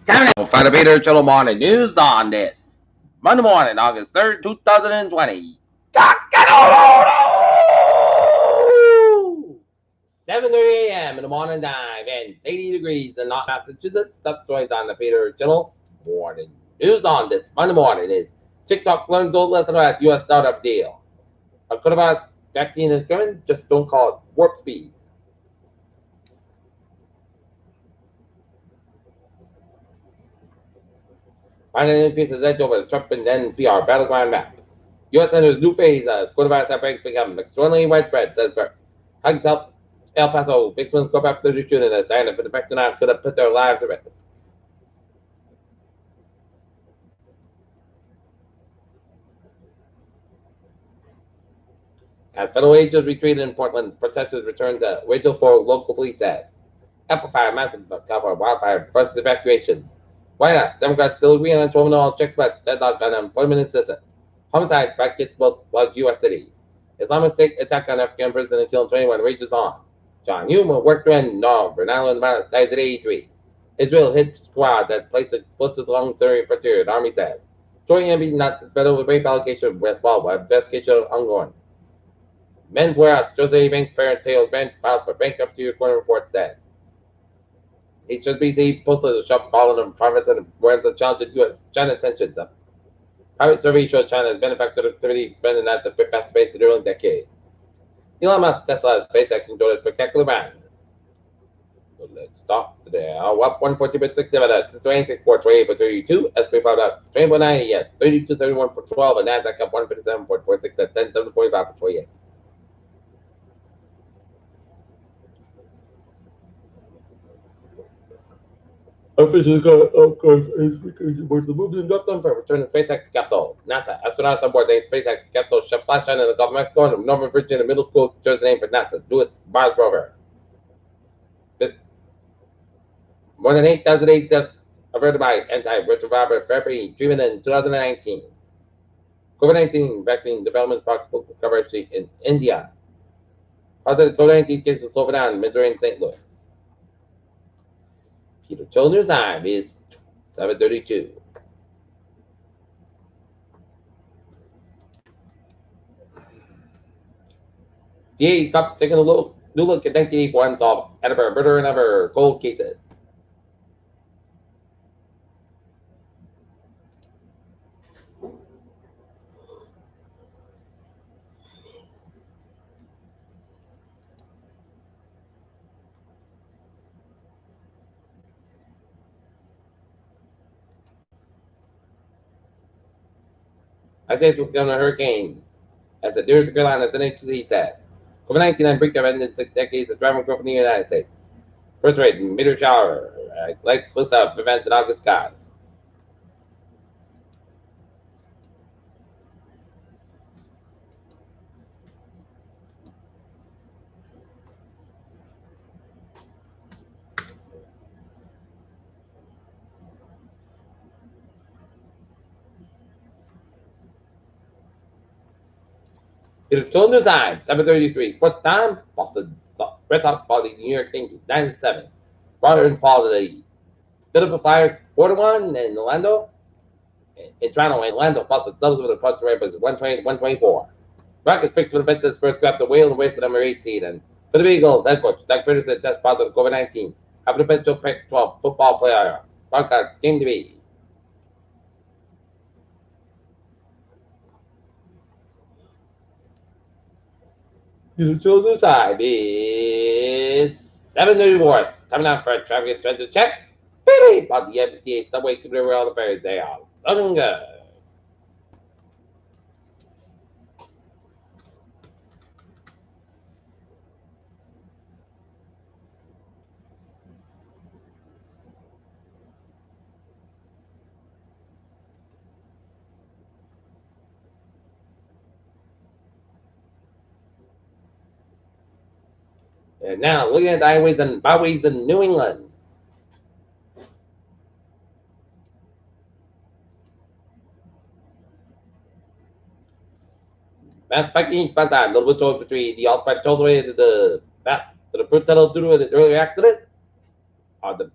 Time now for the Peter Channel Morning News on this Monday morning, August 3rd, 2020. 7:30 a.m. in the morning time and 80 degrees in Massachusetts. That's right on the Peter Channel Morning News on this Monday morning is TikTok learns old lesson about U.S. startup deal. A coronavirus vaccine is coming, just don't call it warp speed. Biden increases edge over the Trump and NPR battleground map. U.S. enters new phase as coronavirus outbreaks become extraordinarily widespread, says Burks. Hugs help El Paso victims go back to the shooting as sign of the vector could have put their lives at risk. As federal agents retreated in Portland, protesters returned to Vigil for local police said. Amplify massive cover wildfire versus evacuations. White House, Democrats still agree on 12 all checks about deadlock on employment assistance. Homicides back hits most large U.S. cities. Islamic State attack on African president killing 21 rages on. John Hume worked to end no, Bernal and dies at 83. Israel hits squad that placed explosives along the Syrian frontier, the army says. Troy beaten not suspended over rape allegation of West Wall, while investigation ongoing. Men's warehouse, Jose Banks' parent tailed bank files for bankruptcy, reporting report said. HSBC posted a shop following the province and brands of challenged U.S. China tensions. Private survey showed China's manufacturing activity expanded at the fastest pace in the early decade. Elon Musk, Tesla, SpaceX enjoyed a spectacular run. Stocks today are up 140.67 at 626.48.32. SP powered up 20.98 at 32.31.12 and Nasdaq up 157.46 at 10.745.48. Officials got of course because the movement dropped on for return to SpaceX capsule. NASA astronauts on board the SpaceX capsule shot flash in the Gulf of Mexico and Northern Virginia Middle School chose the name for NASA Lewis Mars rover. More than 8,000 deaths averted by antiretroviral therapy treatment in 2019. COVID-19 vaccine development sparks coverage in India. Positive COVID-19 cases slow down in Missouri and St. Louis. Peter Children's time is 7:32. DA cops taking a new look at 1984 unsolved Edinburgh murder and other cold cases. Isaiah's working on a hurricane, as the nearest Carolina as NHC says. COVID-19 on brink of end in 6 decades of driving growth in the United States. First rate meteor shower, light split up events in August skies. Peter Children's time, 7:33. Sports time, Boston Red Sox fall the New York Yankees 9-7. Bruins fall to the Philadelphia Flyers 4-1 in Orlando. In Toronto, Orlando falls to the Celtics with a punch rate was 120-124. Rockets picked for the Fences first grab the whale and race for number 8 seed. And for the Eagles, head coach Doug Peterson tests positive COVID-19. Have a potential Pac-12 football player. Broncos game to be. The children's side is 7:34. Coming out for a traffic expensive check. Baby, about the MTA subway to where all the ferries they are. Looking good. And now looking at the highways and byways in New England. Mass biking eastbound side, a little bit towards between the Allspice Tollway to the Mass to the Fruit Tunnel due to the earlier accident. On the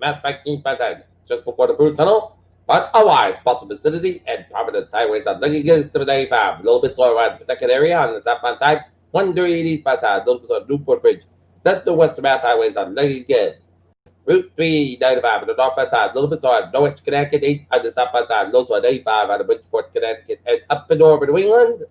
Mass biking eastbound side, just before the Brew Tunnel. But otherwise, possible vicinity and Providence highways are looking good to 95. A little bit slower around the protected area on the southbound side. 138 eastbound side, a little bit of Newport Bridge. Central Western Mass highways are looking good. Route 395 on the northbound side, a little bit slower. Norwich, Connecticut, 8 on the southbound side. Those are 85 on the Bridgeport, Connecticut. And up and over to England,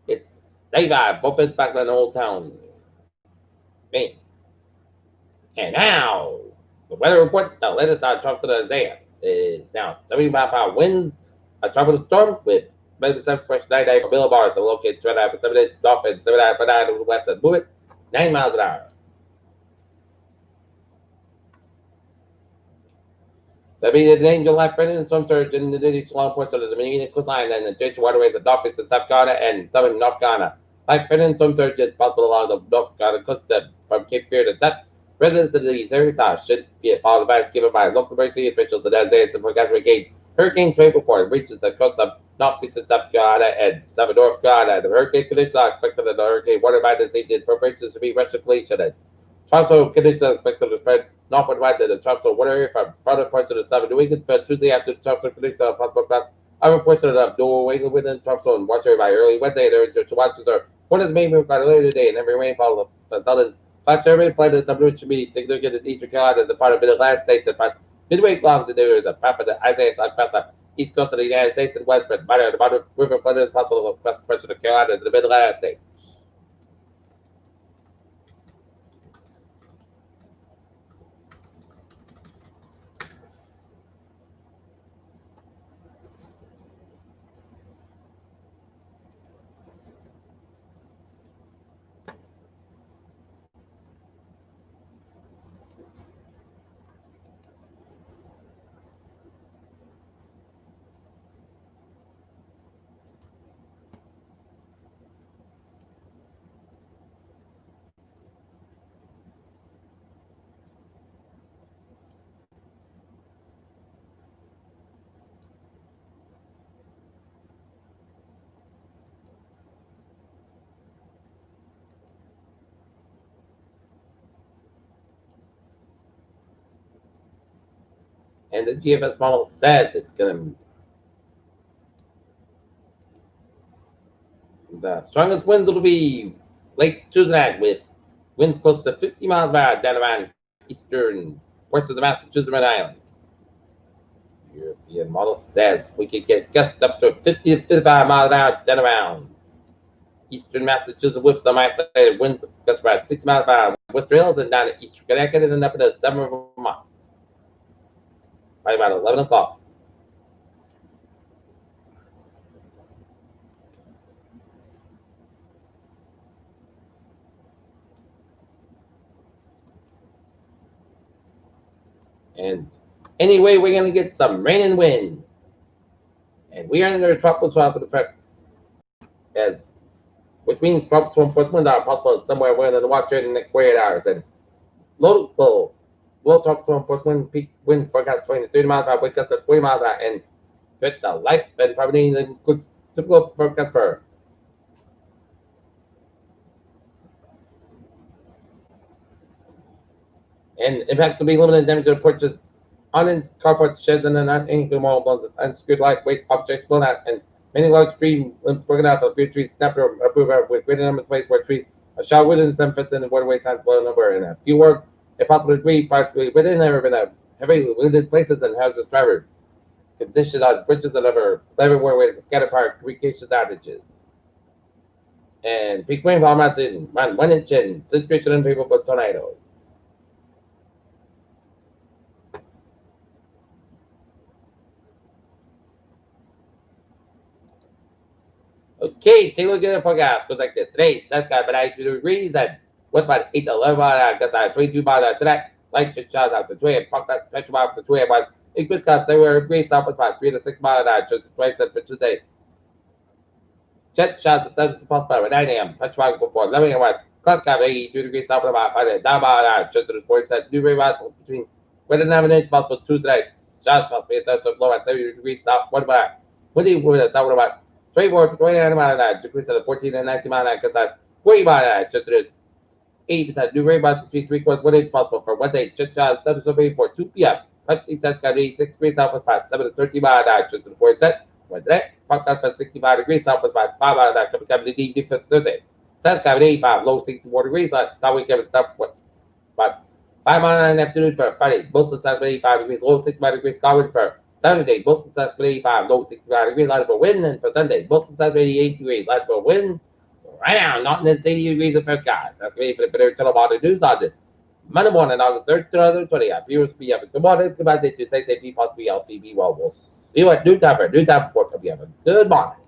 it's 95. Both ends back in Old Town. Maine. And now, the weather report, the latest on Thompson and Isaiah is now 70-mile-per-hour winds. A tropical storm with 7% pressure 99 for millibars. The located 29 for 7 inches off and 79.9 to the west and move it 9 miles an hour. There be an angel life threatening storm surge in the British long ports of the Dominican coastline and the British waterways of Northeast and South Carolina and southern North Carolina. Life threatening storm surge is possible along the North Carolina coast from Cape Fear to Dutch. Residents of these areas should follow advice given by local emergency officials and Isaiah and forecast hurricane trade report reaches the coast of northeastern South Carolina and southern North Carolina. The hurricane conditions are expected that the hurricane water by this agent preparations to be restricted. Tropical conditions are expected to spread northward wide to the tropical water area from further parts of the southern New England. For Tuesday after the tropical conditions are possible across other portions of New England within tropical and water area by early Wednesday. There is watches are what is maybe by later today and every rainfall of the southern flat survey flood in some should be significant in eastern Carolina as a part of mid-Atlantic states and midway along the near the path of the Isaiah across the east coast of the United States and west, but minor the bottom river flood is possible across the parts of the Carolinas and the mid-Atlantic states. And the GFS model says it's going to, the strongest winds will be Lake Tuesday night with winds close to 50 miles per hour down around eastern ports of the Massachusetts Island. European model says we could get gusts up to 50 to 55 miles an hour down around eastern Massachusetts with some isolated winds gusts about 6 miles per hour west rails and down to eastern Connecticut and up into 7 Vermont by about 11 o'clock. And anyway, we're going to get some rain and wind. And we are under a tropical storm for the prep, as which means tropical enforcement are possible somewhere within the watch in the next 48 hours. And low tropical enforcement peak wind forecast 20 to 30 miles per hour, wind gusts at 40 miles per hour, and with the life and probably good typical forecast for. And impacts will be limited damage to porches, on carports, sheds, and not any more blows, unsecured lightweight objects blown out, and many large tree limbs broken out, so few trees snapped or approved with greater number of space where trees are shot within some fits in the waterway signs blown over. In a few words, a possible degree, partially within there have been a heavy limited places and hazardous driver conditions on bridges and other waterways, scattered park, communications outages. And peak rainfall amounts in around 1 inch and situation unfavorable tornadoes. Okay, take a look at the forecast. Goes like this. Today, sun's got about 92 degrees and what's about 8 to 11 miles. Guess I 22 miles tonight. Light just shots out to 2 and park that special miles to 2 and was. Increase comes everywhere. Degrees south was about 3 to 6 miles an hour. Just 20 cents for Tuesday. Jet shots at 7 possible at 9 a.m. Punch mark before 11 a.m. West. Cloud cap 82 degrees south about 5 to 9 miles an hour. Just to 40 cents. New rain watts between weather 9 inch possible Tuesday. Shots possible at 30 low at 70 degrees south. 1 mile. Windy with a south about 24 to 29 miles an hour, decrease at 14 and 19 miles an hour, because that's 40 miles an hour, just it is. 80% new rain about between 3/4 1 inch possible for Wednesday, just for 2 p.m. Likely test got 86 degrees southwest by 7 to 13 mile an hour, just to the 40%. Wednesday, forecast by 65 degrees southwest by 5 mile an hour, coming to the evening for Thursday. Sun's coming 85, low 64 degrees, not weekend southwest. But 5 mile an hour afternoon for Friday, most of the sun's 85 degrees, low 65 degrees, covered for Saturday, most of the sun's 85, low 65 degrees, light for wind, and for Sunday, most of the sun's 88 degrees, light for wind. Right now, not in the 80 degrees of fair skies. That's me for the better television news on this. Monday morning, August 3rd, 2020. Viewers, be have a good morning. Goodbye. Thank you. Stay safe. Be possibly healthy. Be well. We'll see you at noon time for noon time report. Hope you have a good morning.